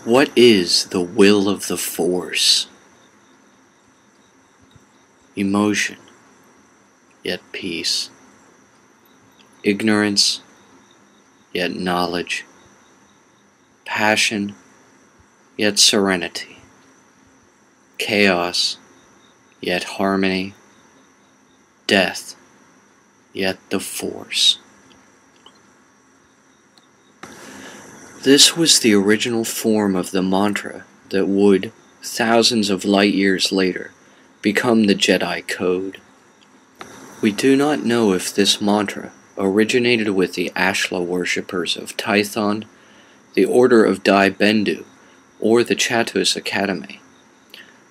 What is the will of the Force? Emotion, yet peace. Ignorance, yet knowledge. Passion, yet serenity. Chaos, yet harmony. Death, yet the Force. This was the original form of the mantra that would, thousands of light years later, become the Jedi Code. We do not know if this mantra originated with the Ashla worshippers of Tython, the Order of Dai Bendu, or the Chatus Academy,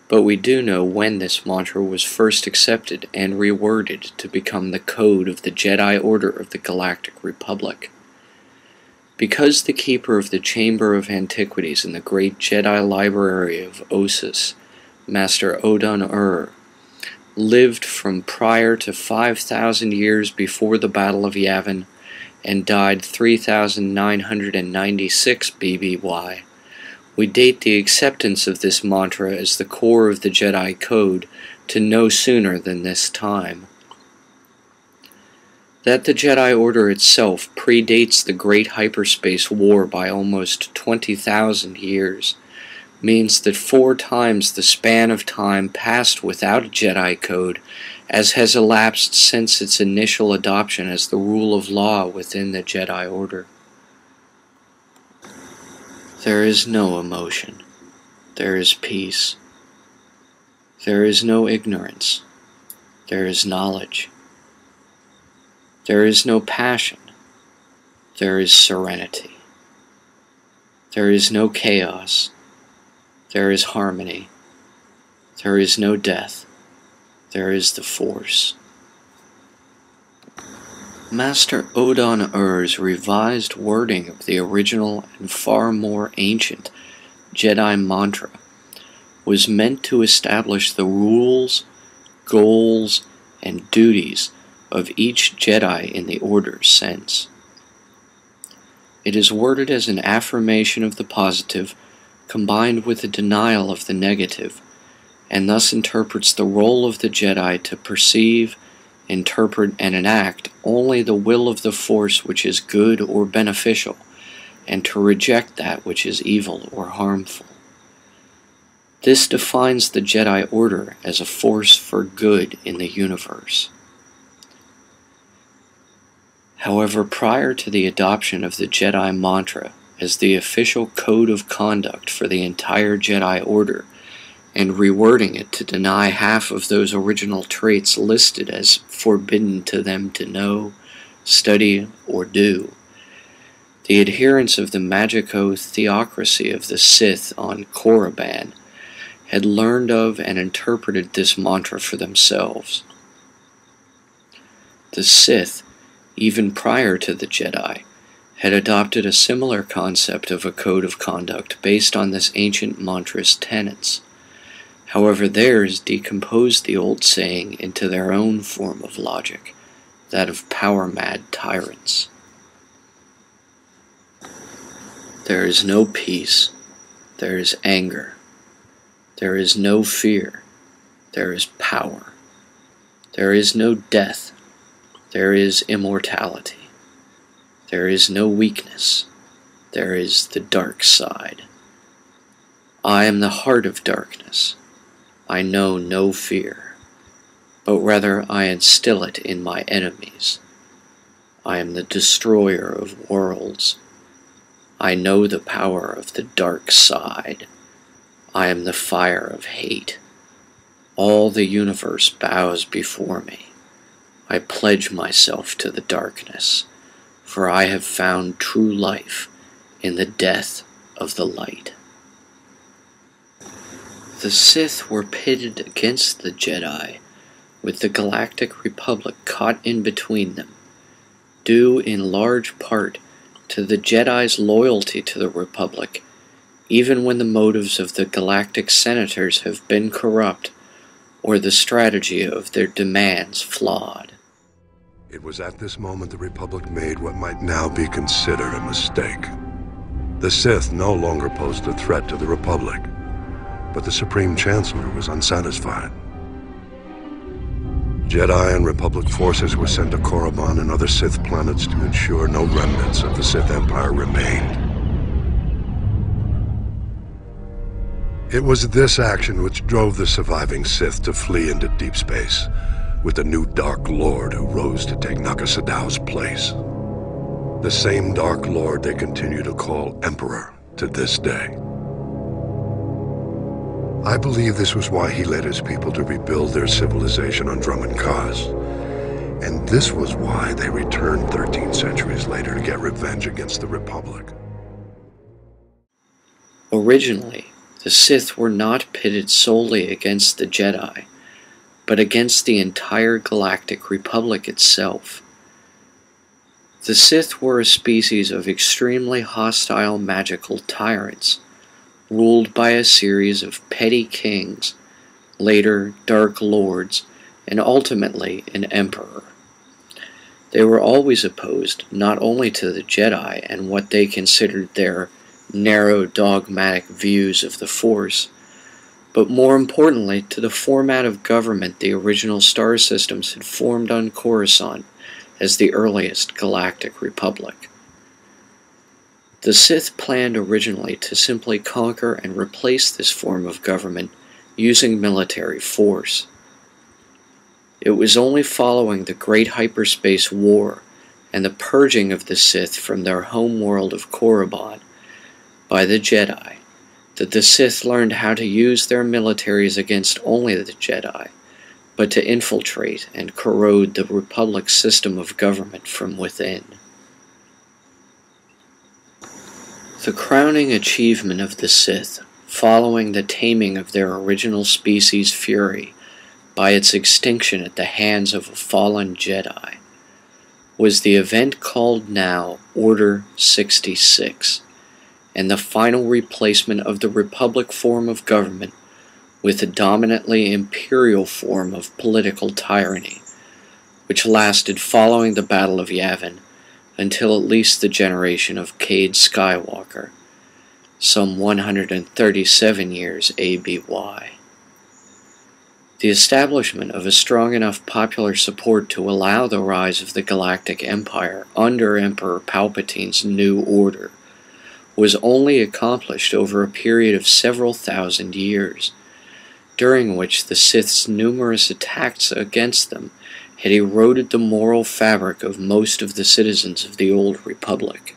but we do know when this mantra was first accepted and reworded to become the code of the Jedi Order of the Galactic Republic. Because the keeper of the Chamber of Antiquities in the great Jedi Library of Ossus, Master Odon lived from prior to 5,000 years before the Battle of Yavin and died 3,996 BBY, we date the acceptance of this mantra as the core of the Jedi Code to no sooner than this time. That the Jedi Order itself predates the Great Hyperspace War by almost 20,000 years means that 4 times the span of time passed without a Jedi Code as has elapsed since its initial adoption as the rule of law within the Jedi Order. There is no emotion. There is peace. There is no ignorance. There is knowledge. There is no passion. There is serenity. There is no chaos. There is harmony. There is no death. There is the Force. Master Odon Ur's revised wording of the original and far more ancient Jedi mantra was meant to establish the rules, goals, and duties of each Jedi in the Order's sense. It is worded as an affirmation of the positive combined with a denial of the negative, and thus interprets the role of the Jedi to perceive, interpret, and enact only the will of the Force which is good or beneficial, and to reject that which is evil or harmful. This defines the Jedi Order as a force for good in the universe. However, prior to the adoption of the Jedi mantra as the official code of conduct for the entire Jedi Order, and rewording it to deny half of those original traits listed as forbidden to them to know, study, or do, the adherents of the magico-theocracy of the Sith on Korriban had learned of and interpreted this mantra for themselves. The Sith, even prior to the Jedi, had adopted a similar concept of a code of conduct based on this ancient mantra's tenets. However, theirs decomposed the old saying into their own form of logic, that of power-mad tyrants. There is no peace. There is anger. There is no fear. There is power. There is no death. There is immortality. There is no weakness. There is the dark side. I am the heart of darkness. I know no fear, but rather I instill it in my enemies. I am the destroyer of worlds. I know the power of the dark side. I am the fire of hate. All the universe bows before me. I pledge myself to the darkness, for I have found true life in the death of the light. The Sith were pitted against the Jedi, with the Galactic Republic caught in between them, due in large part to the Jedi's loyalty to the Republic, even when the motives of the Galactic Senators have been corrupt, or the strategy of their demands flawed. It was at this moment the Republic made what might now be considered a mistake. The Sith no longer posed a threat to the Republic, but the Supreme Chancellor was unsatisfied. Jedi and Republic forces were sent to Korriban and other Sith planets to ensure no remnants of the Sith Empire remained. It was this action which drove the surviving Sith to flee into deep space, with a new Dark Lord who rose to take Naga Sadow's place. The same Dark Lord they continue to call Emperor to this day. I believe this was why he led his people to rebuild their civilization on Drummond Kaz. And this was why they returned 13 centuries later to get revenge against the Republic. Originally, the Sith were not pitted solely against the Jedi, but against the entire Galactic Republic itself. The Sith were a species of extremely hostile magical tyrants, ruled by a series of petty kings, later Dark Lords, and ultimately an Emperor. They were always opposed not only to the Jedi and what they considered their narrow dogmatic views of the Force, but more importantly to the format of government the original star systems had formed on Coruscant as the earliest Galactic Republic. The Sith planned originally to simply conquer and replace this form of government using military force. It was only following the Great Hyperspace War and the purging of the Sith from their home world of Korriban by the Jedi that the Sith learned how to use their militaries against only the Jedi, but to infiltrate and corrode the Republic's system of government from within. The crowning achievement of the Sith, following the taming of their original species Fury by its extinction at the hands of a fallen Jedi, was the event called now Order 66, and the final replacement of the Republic form of government with a dominantly imperial form of political tyranny, which lasted following the Battle of Yavin until at least the generation of Cade Skywalker, some 137 years ABY. The establishment of a strong enough popular support to allow the rise of the Galactic Empire under Emperor Palpatine's new order was only accomplished over a period of several thousand years, during which the Sith's numerous attacks against them had eroded the moral fabric of most of the citizens of the Old Republic.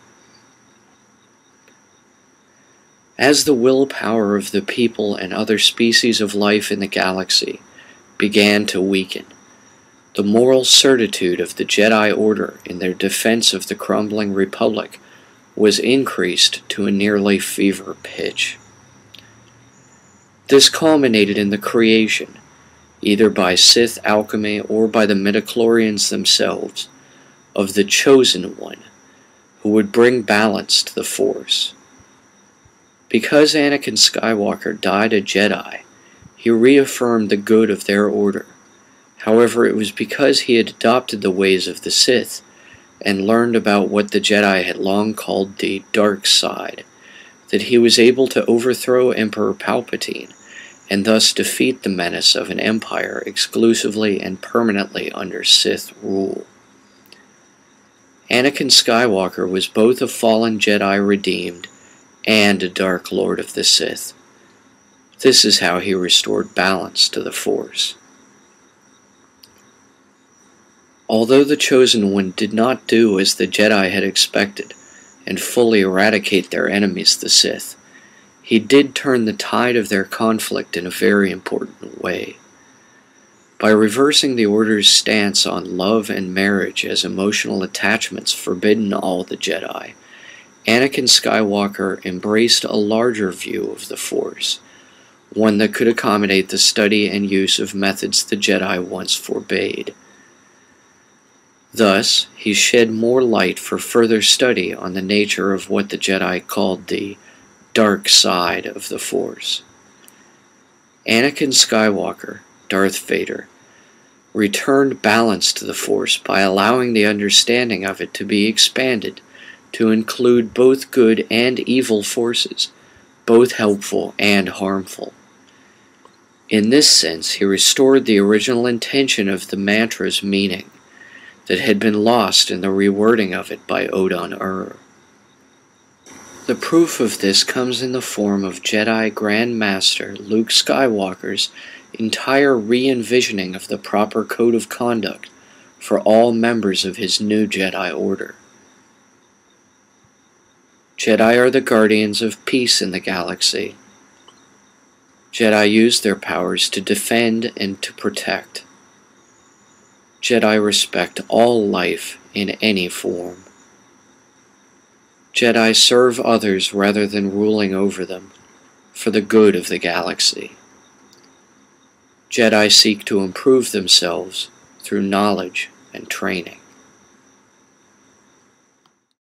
As the willpower of the people and other species of life in the galaxy began to weaken, the moral certitude of the Jedi Order in their defense of the crumbling Republic was increased to a nearly fever pitch. This culminated in the creation, either by Sith alchemy or by the midichlorians themselves, of the Chosen One, who would bring balance to the Force. Because Anakin Skywalker died a Jedi, he reaffirmed the good of their order. However, it was because he had adopted the ways of the Sith and learned about what the Jedi had long called the dark side, that he was able to overthrow Emperor Palpatine and thus defeat the menace of an empire exclusively and permanently under Sith rule. Anakin Skywalker was both a fallen Jedi redeemed and a Dark Lord of the Sith. This is how he restored balance to the Force. Although the Chosen One did not do as the Jedi had expected and fully eradicate their enemies, the Sith, he did turn the tide of their conflict in a very important way. By reversing the Order's stance on love and marriage as emotional attachments forbidden all the Jedi, Anakin Skywalker embraced a larger view of the Force, one that could accommodate the study and use of methods the Jedi once forbade. Thus, he shed more light for further study on the nature of what the Jedi called the dark side of the Force. Anakin Skywalker, Darth Vader, returned balance to the Force by allowing the understanding of it to be expanded to include both good and evil forces, both helpful and harmful. In this sense, he restored the original intention of the mantra's meaning that had been lost in the rewording of it by Odon-Ur. The proof of this comes in the form of Jedi Grand Master Luke Skywalker's entire re-envisioning of the proper code of conduct for all members of his new Jedi Order. Jedi are the guardians of peace in the galaxy. Jedi use their powers to defend and to protect. Jedi respect all life in any form. Jedi serve others rather than ruling over them, for the good of the galaxy. Jedi seek to improve themselves through knowledge and training.